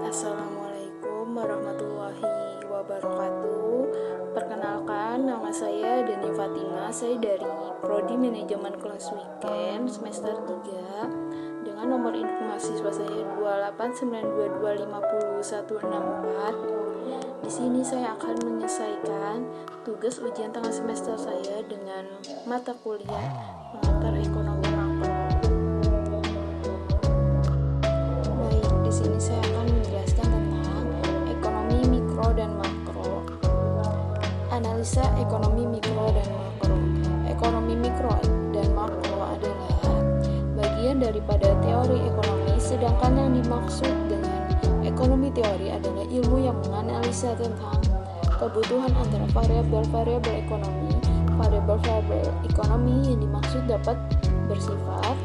Assalamualaikum warahmatullahi wabarakatuh. Perkenalkan, nama saya Dani Fatima. Saya dari Prodi Manajemen Kelas Weekend semester 3 dengan nomor induk mahasiswa saya 289225014. Di sini saya akan menyelesaikan tugas ujian tengah semester saya dengan mata kuliah pengantar ekonomi makro. Baik, di sini saya akan menjelaskan tentang ekonomi mikro dan makro. Analisa ekonomi mikro dan makro. Ekonomi mikro dan makro adalah bagian daripada teori ekonomi, sedangkan yang dimaksud dengan ekonomi teori adalah ilmu yang menganalisa tentang kebutuhan antara variabel-variabel ekonomi. Variabel-variabel ekonomi yang dimaksud dapat bersifat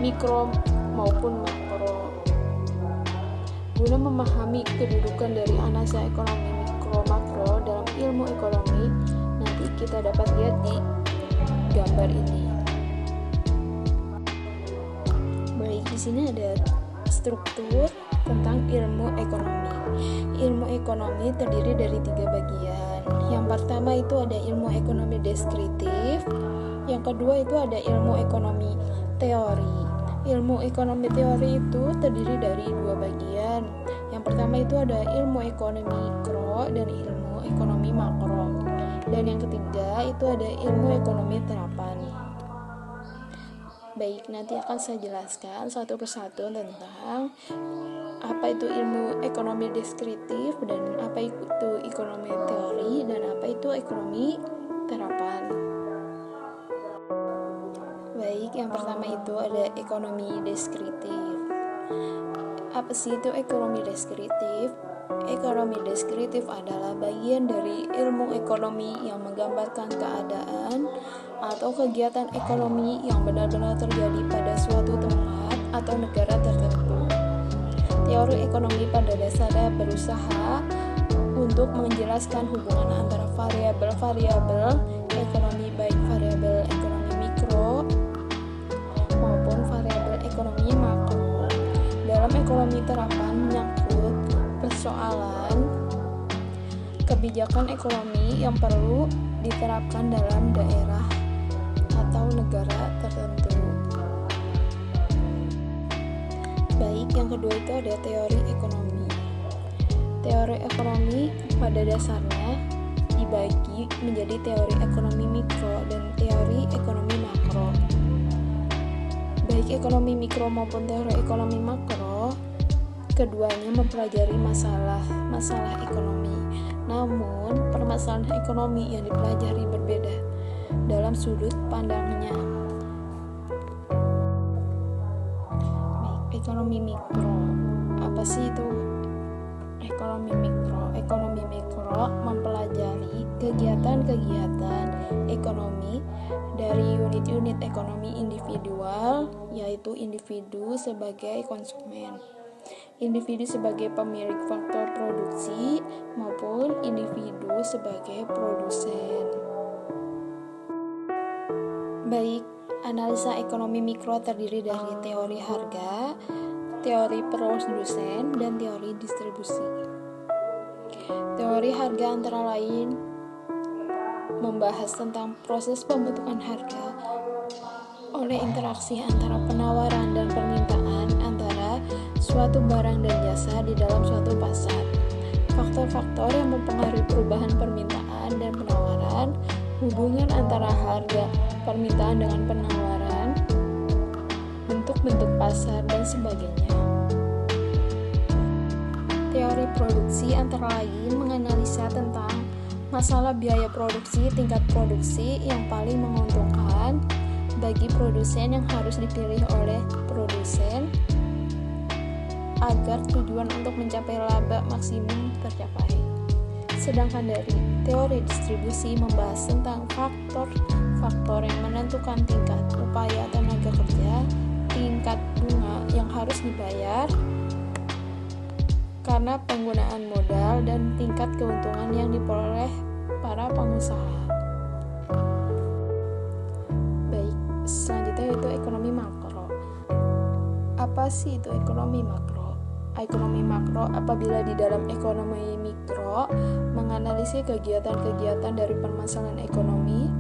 mikro maupun makro. Guna memahami kedudukan dari analisa ekonomi mikro makro dalam ilmu ekonomi, nanti kita dapat lihat di gambar ini. Baik, di sini ada struktur tentang ilmu ekonomi. Ilmu ekonomi terdiri dari 3 bagian. Yang pertama itu ada ilmu ekonomi deskriptif. Yang kedua itu ada ilmu ekonomi teori. Ilmu ekonomi teori itu terdiri dari 2 bagian. Yang pertama itu ada ilmu ekonomi mikro dan ilmu ekonomi makro. Dan yang ketiga itu ada ilmu ekonomi terapan. Baik, nanti akan saya jelaskan satu persatu tentang apa itu ilmu ekonomi deskriptif dan apa itu ekonomi teori dan apa itu ekonomi terapan. Baik, yang pertama itu ada ekonomi deskriptif. Apa sih itu ekonomi deskriptif? Ekonomi deskriptif adalah bagian dari ilmu ekonomi yang menggambarkan keadaan atau kegiatan ekonomi yang benar-benar terjadi pada suatu tempat atau negara tertentu. Teori ekonomi pada dasarnya berusaha untuk menjelaskan hubungan antara variabel-variabel ekonomi, baik variabel ekonomi mikro maupun variabel ekonomi makro. Dalam ekonomi terapan menyangkut persoalan kebijakan ekonomi yang perlu diterapkan dalam daerah atau negara tertentu. Baik, yang kedua itu ada teori ekonomi. Teori ekonomi pada dasarnya dibagi menjadi teori ekonomi mikro dan teori ekonomi makro. Baik ekonomi mikro maupun teori ekonomi makro, keduanya mempelajari masalah ekonomi. Namun, permasalahan ekonomi yang dipelajari berbeda dalam sudut pandangnya. Baik, ekonomi mikro. Apa sih itu ekonomi mikro? Ekonomi mikro mempelajari kegiatan-kegiatan ekonomi dari unit-unit ekonomi individual, yaitu individu sebagai konsumen, individu sebagai pemilik faktor produksi, maupun individu sebagai produsen. Baik, analisa ekonomi mikro terdiri dari teori harga, teori produsen, dan teori distribusi. Teori harga antara lain membahas tentang proses pembentukan harga oleh interaksi antara penawaran dan permintaan antara suatu barang dan jasa di dalam suatu pasar. Faktor-faktor yang mempengaruhi perubahan permintaan dan penawaran, hubungan antara harga, permintaan dengan penawaran, bentuk-bentuk pasar, dan sebagainya. Teori produksi antara lain menganalisa tentang masalah biaya produksi, tingkat produksi yang paling menguntungkan bagi produsen yang harus dipilih oleh produsen agar tujuan untuk mencapai laba maksimum tercapai. Sedangkan dari teori distribusi membahas tentang faktor-faktor yang menentukan tingkat upaya tenaga kerja, tingkat bunga yang harus dibayar karena penggunaan modal, dan tingkat keuntungan yang diperoleh para pengusaha. Baik, selanjutnya itu ekonomi makro. Apa sih itu ekonomi makro? ekonomi makro apabila di dalam ekonomi mikro menganalisis kegiatan-kegiatan dari permasalahan ekonomi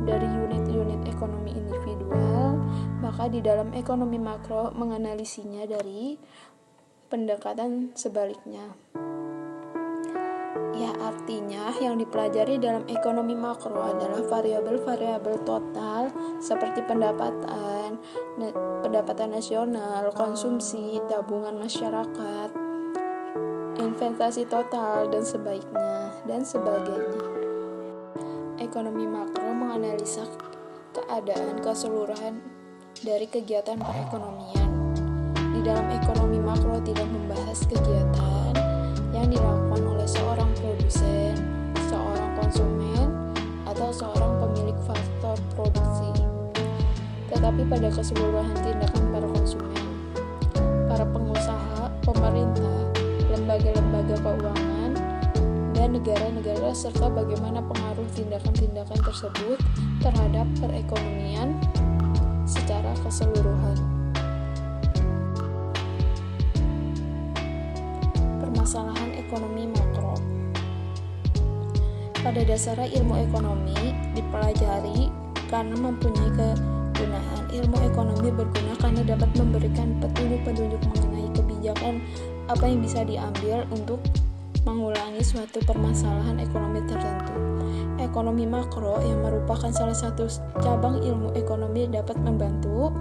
dari unit-unit ekonomi individual, maka di dalam ekonomi makro menganalisinya dari pendekatan sebaliknya. Ya, artinya yang dipelajari dalam ekonomi makro adalah variabel-variabel total seperti pendapatan nasional, konsumsi, tabungan masyarakat, investasi total, dan sebagainya. Ekonomi makro menganalisa keadaan keseluruhan dari kegiatan perekonomian. Di dalam ekonomi makro tidak membahas kegiatan yang dilakukan oleh seorang produsen, seorang konsumen, atau seorang pemilik faktor produksi, tetapi pada keseluruhan tindakan para konsumen, para pengusaha, pemerintah, lembaga-lembaga keuangan, dan negara-negara, serta bagaimana pengaruh tindakan-tindakan tersebut terhadap perekonomian secara keseluruhan. Permasalahan ekonomi makro. Pada dasarnya ilmu ekonomi dipelajari karena mempunyai kegunaan. Ilmu ekonomi berguna karena dapat memberikan petunjuk-petunjuk mengenai kebijakan apa yang bisa diambil untuk mengulangi suatu permasalahan ekonomi tertentu. Ekonomi makro yang merupakan salah satu cabang ilmu ekonomi dapat membantu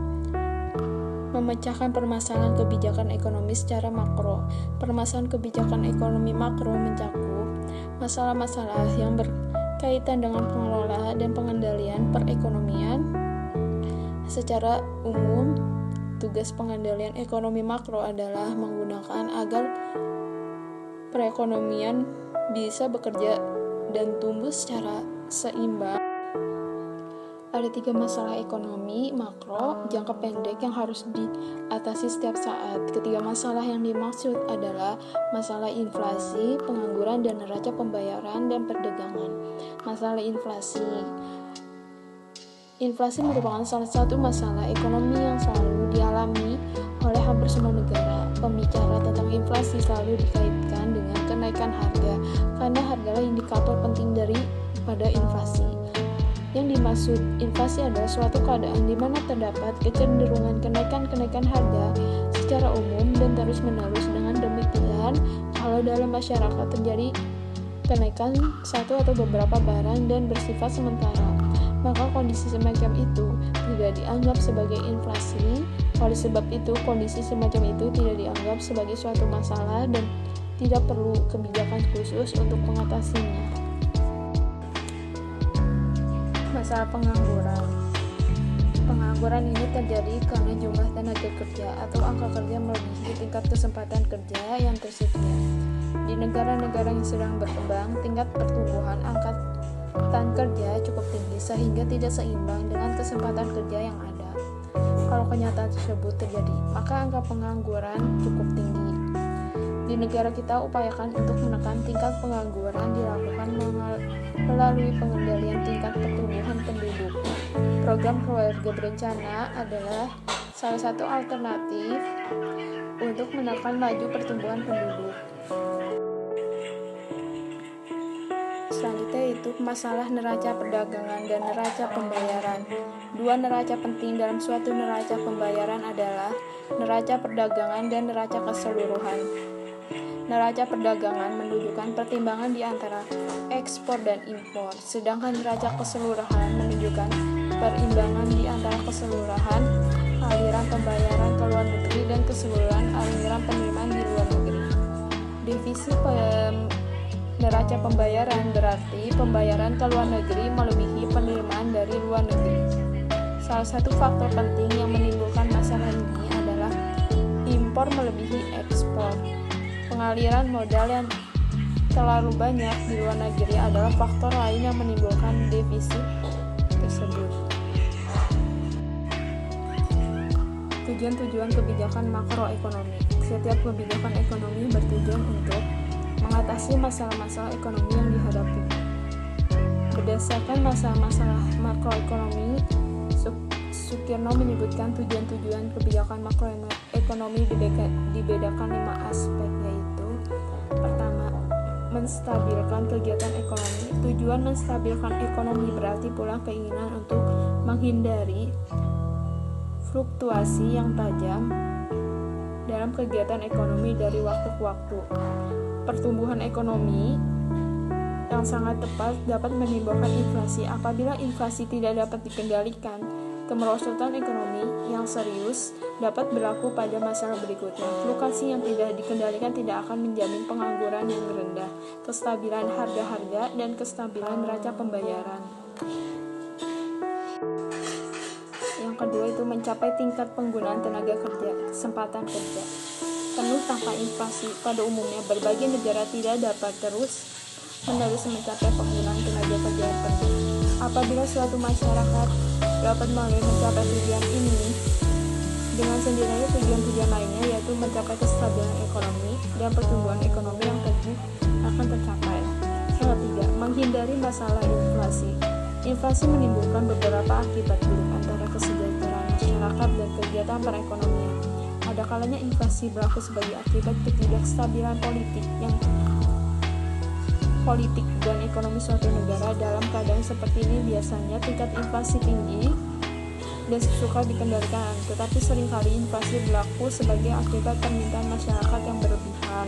memecahkan permasalahan kebijakan ekonomi secara makro. Permasalahan kebijakan ekonomi makro mencakup masalah-masalah yang berkaitan dengan pengelolaan dan pengendalian perekonomian. Secara umum, tugas pengendalian ekonomi makro adalah menggunakan agar perekonomian bisa bekerja dan tumbuh secara seimbang. Ada 3 masalah ekonomi makro jangka pendek yang harus diatasi setiap saat. Ketiga masalah yang dimaksud adalah masalah inflasi, pengangguran, dan neraca pembayaran dan perdagangan. Masalah inflasi. Inflasi merupakan salah satu masalah ekonomi yang selalu dialami oleh hampir semua negara. Pembicara tentang inflasi selalu dikaitkan dengan kenaikan harga, karena hargalah indikator penting daripada inflasi. Yang dimaksud inflasi adalah suatu keadaan di mana terdapat kecenderungan kenaikan harga secara umum dan terus-menerus. Dengan demikian, kalau dalam masyarakat terjadi kenaikan satu atau beberapa barang dan bersifat sementara, maka kondisi semacam itu tidak dianggap sebagai inflasi. Oleh sebab itu, kondisi semacam itu tidak dianggap sebagai suatu masalah dan tidak perlu kebijakan khusus untuk mengatasinya. Masalah pengangguran. Pengangguran ini terjadi karena jumlah tenaga kerja atau angka kerja melebihi tingkat kesempatan kerja yang tersedia. Di negara-negara yang sedang berkembang, tingkat pertumbuhan angkatan kerja cukup tinggi sehingga tidak seimbang dengan kesempatan kerja yang ada. Kalau kenyataan tersebut terjadi, maka angka pengangguran cukup tinggi. Di negara kita, upayakan untuk menekan tingkat pengangguran dilakukan melalui pengendalian tingkat pertumbuhan penduduk. Program keluarga berencana adalah salah satu alternatif untuk menekan laju pertumbuhan penduduk. Selanjutnya itu masalah neraca perdagangan dan neraca pembayaran. 2 neraca penting dalam suatu neraca pembayaran adalah neraca perdagangan dan neraca keseluruhan. Neraca perdagangan menunjukkan pertimbangan di antara ekspor dan impor, sedangkan neraca keseluruhan menunjukkan perimbangan di antara keseluruhan aliran pembayaran ke luar negeri dan keseluruhan aliran penerimaan di luar negeri. Defisit neraca pembayaran berarti pembayaran ke luar negeri melebihi penerimaan dari luar negeri. Salah satu faktor penting yang menimbulkan masalah ini adalah impor melebihi ekspor. Pengaliran modal yang terlalu banyak di luar negeri adalah faktor lain yang menimbulkan defisit tersebut. Tujuan-tujuan kebijakan makroekonomi. Setiap kebijakan ekonomi bertujuan untuk mengatasi masalah-masalah ekonomi yang dihadapi. Berdasarkan masalah-masalah makroekonomi, Sukirno menyebutkan tujuan-tujuan kebijakan makroekonomi ekonomi dibedakan 5 aspek, yaitu pertama, menstabilkan kegiatan ekonomi. Tujuan menstabilkan ekonomi berarti pula keinginan untuk menghindari fluktuasi yang tajam dalam kegiatan ekonomi dari waktu ke waktu. Pertumbuhan ekonomi yang sangat tepat dapat menimbulkan inflasi. Apabila inflasi tidak dapat dikendalikan, kemerosotan ekonomi yang serius dapat berlaku pada masalah berikutnya. Fluktuasi yang tidak dikendalikan tidak akan menjamin pengangguran yang rendah, kestabilan harga-harga, dan kestabilan neraca pembayaran. Yang kedua itu mencapai tingkat penggunaan tenaga kerja, kesempatan kerja penuh tanpa inflasi. Pada umumnya, berbagai negara tidak dapat terus-menerus mencapai penggunaan tenaga kerja yang penuh. Apabila suatu masyarakat dapat mencapai tujuan ini, dengan sendirinya tujuan-tujuan lainnya, yaitu mencapai kestabilan ekonomi dan pertumbuhan ekonomi yang teguh, akan tercapai. Yang ketiga, menghindari masalah inflasi. Inflasi menimbulkan beberapa akibat buruk antara kesejahteraan masyarakat dan kegiatan perekonomian. Ada kalanya inflasi berlaku sebagai akibat ketidakstabilan politik dan ekonomi suatu negara. Dalam keadaan seperti ini biasanya tingkat inflasi tinggi dan suka dikendalikan, tetapi seringkali inflasi berlaku sebagai akibat permintaan masyarakat yang berlebihan,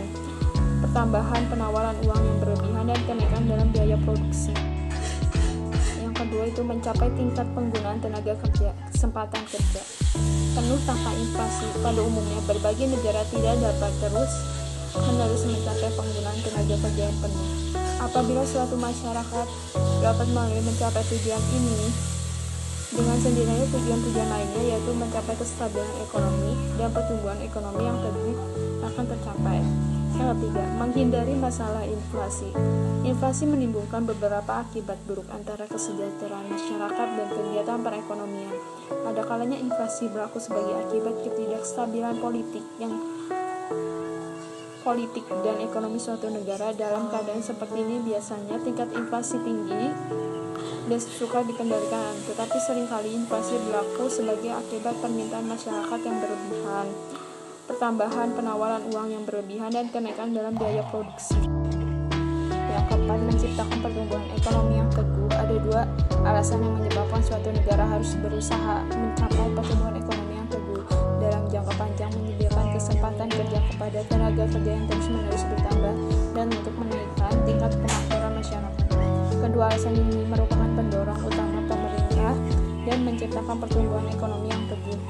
pertambahan penawaran uang yang berlebihan, dan kenaikan dalam biaya produksi. Yang kedua itu mencapai tingkat penggunaan tenaga kerja, kesempatan kerja penuh tanpa inflasi. Pada umumnya, berbagai negara tidak dapat terus-menerus mencapai penggunaan tenaga kerja yang penuh. Apabila suatu masyarakat dapat mencapai tujuan ini, dengan sendirinya tujuan-tujuan lainnya, yaitu mencapai kestabilan ekonomi dan pertumbuhan ekonomi yang teguh, akan tercapai. Yang ketiga, menghindari masalah inflasi. Inflasi menimbulkan beberapa akibat buruk antara kesejahteraan masyarakat dan kegiatan perekonomian. Ada kalanya inflasi berlaku sebagai akibat ketidakstabilan politik dan ekonomi suatu negara. Dalam keadaan seperti ini biasanya tingkat inflasi tinggi dan suka dikendalikan, tetapi seringkali inflasi berlaku sebagai akibat permintaan masyarakat yang berlebihan, pertambahan penawaran uang yang berlebihan, dan kenaikan dalam biaya produksi. Yang keempat, menciptakan pertumbuhan ekonomi yang teguh. Ada 2 alasan yang menyebabkan suatu negara harus berusaha mencapai pertumbuhan ekonomi yang teguh. Dalam jangka panjang, menyediakan kesempatan kerja kepada tenaga kerja yang terus-menerus bertambah dan untuk menaikkan tingkat kemakmuran masyarakat. Kedua alasan ini merupakan pendorong utama pemerintah dan menciptakan pertumbuhan ekonomi yang teguh.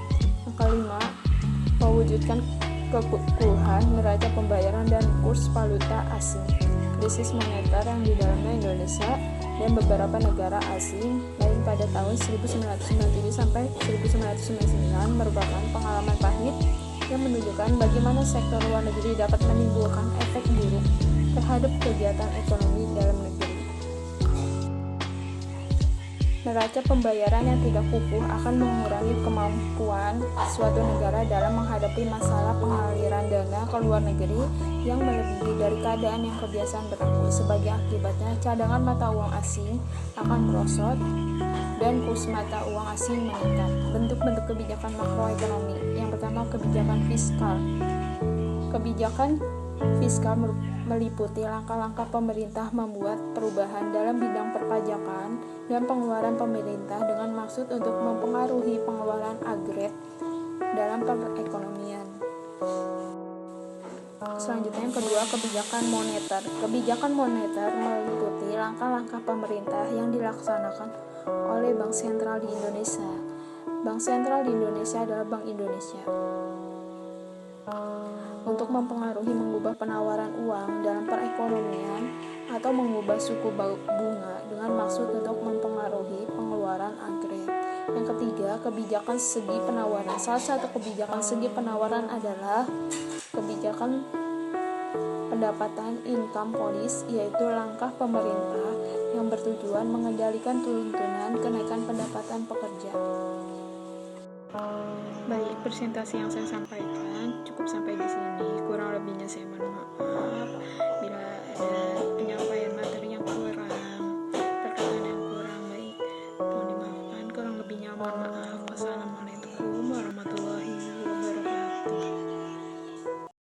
Yang kelima, mewujudkan keukuhan neraca pembayaran dan kurs valuta asing. Krisis moneter yang di dalamnya Indonesia dan beberapa negara asing lain pada tahun 1997 sampai 1999 merupakan pengalaman pahit yang menunjukkan bagaimana sektor luar negeri dapat menimbulkan efek buruk terhadap kegiatan ekonomi dalam negeri. Neraca pembayaran yang tidak kukuh akan mengurangi kemampuan suatu negara dalam menghadapi masalah pengaliran dana ke luar negeri yang melebihi dari keadaan yang kebiasaan berlaku. Sebagai akibatnya, cadangan mata uang asing akan merosot dan kurs mata uang asing meningkat. Bentuk-bentuk kebijakan makroekonomi. Yang pertama, kebijakan fiskal. Kebijakan fiskal meliputi langkah-langkah pemerintah membuat perubahan dalam bidang perpajakan dan pengeluaran pemerintah dengan maksud untuk mempengaruhi pengeluaran agregat dalam perekonomian. Selanjutnya yang kedua, kebijakan moneter. Kebijakan moneter meliputi langkah-langkah pemerintah yang dilaksanakan oleh Bank Sentral di Indonesia. Bank Sentral di Indonesia adalah Bank Indonesia. Untuk mempengaruhi mengubah penawaran uang dalam perekonomian atau mengubah suku bunga dengan maksud untuk mempengaruhi pengeluaran agregat. Yang ketiga, kebijakan segi penawaran. Salah satu kebijakan segi penawaran adalah kebijakan pendapatan income policy, yaitu langkah pemerintah yang bertujuan mengendalikan tuntunan kenaikan pendapatan pekerja. Baik, presentasi yang saya sampaikan cukup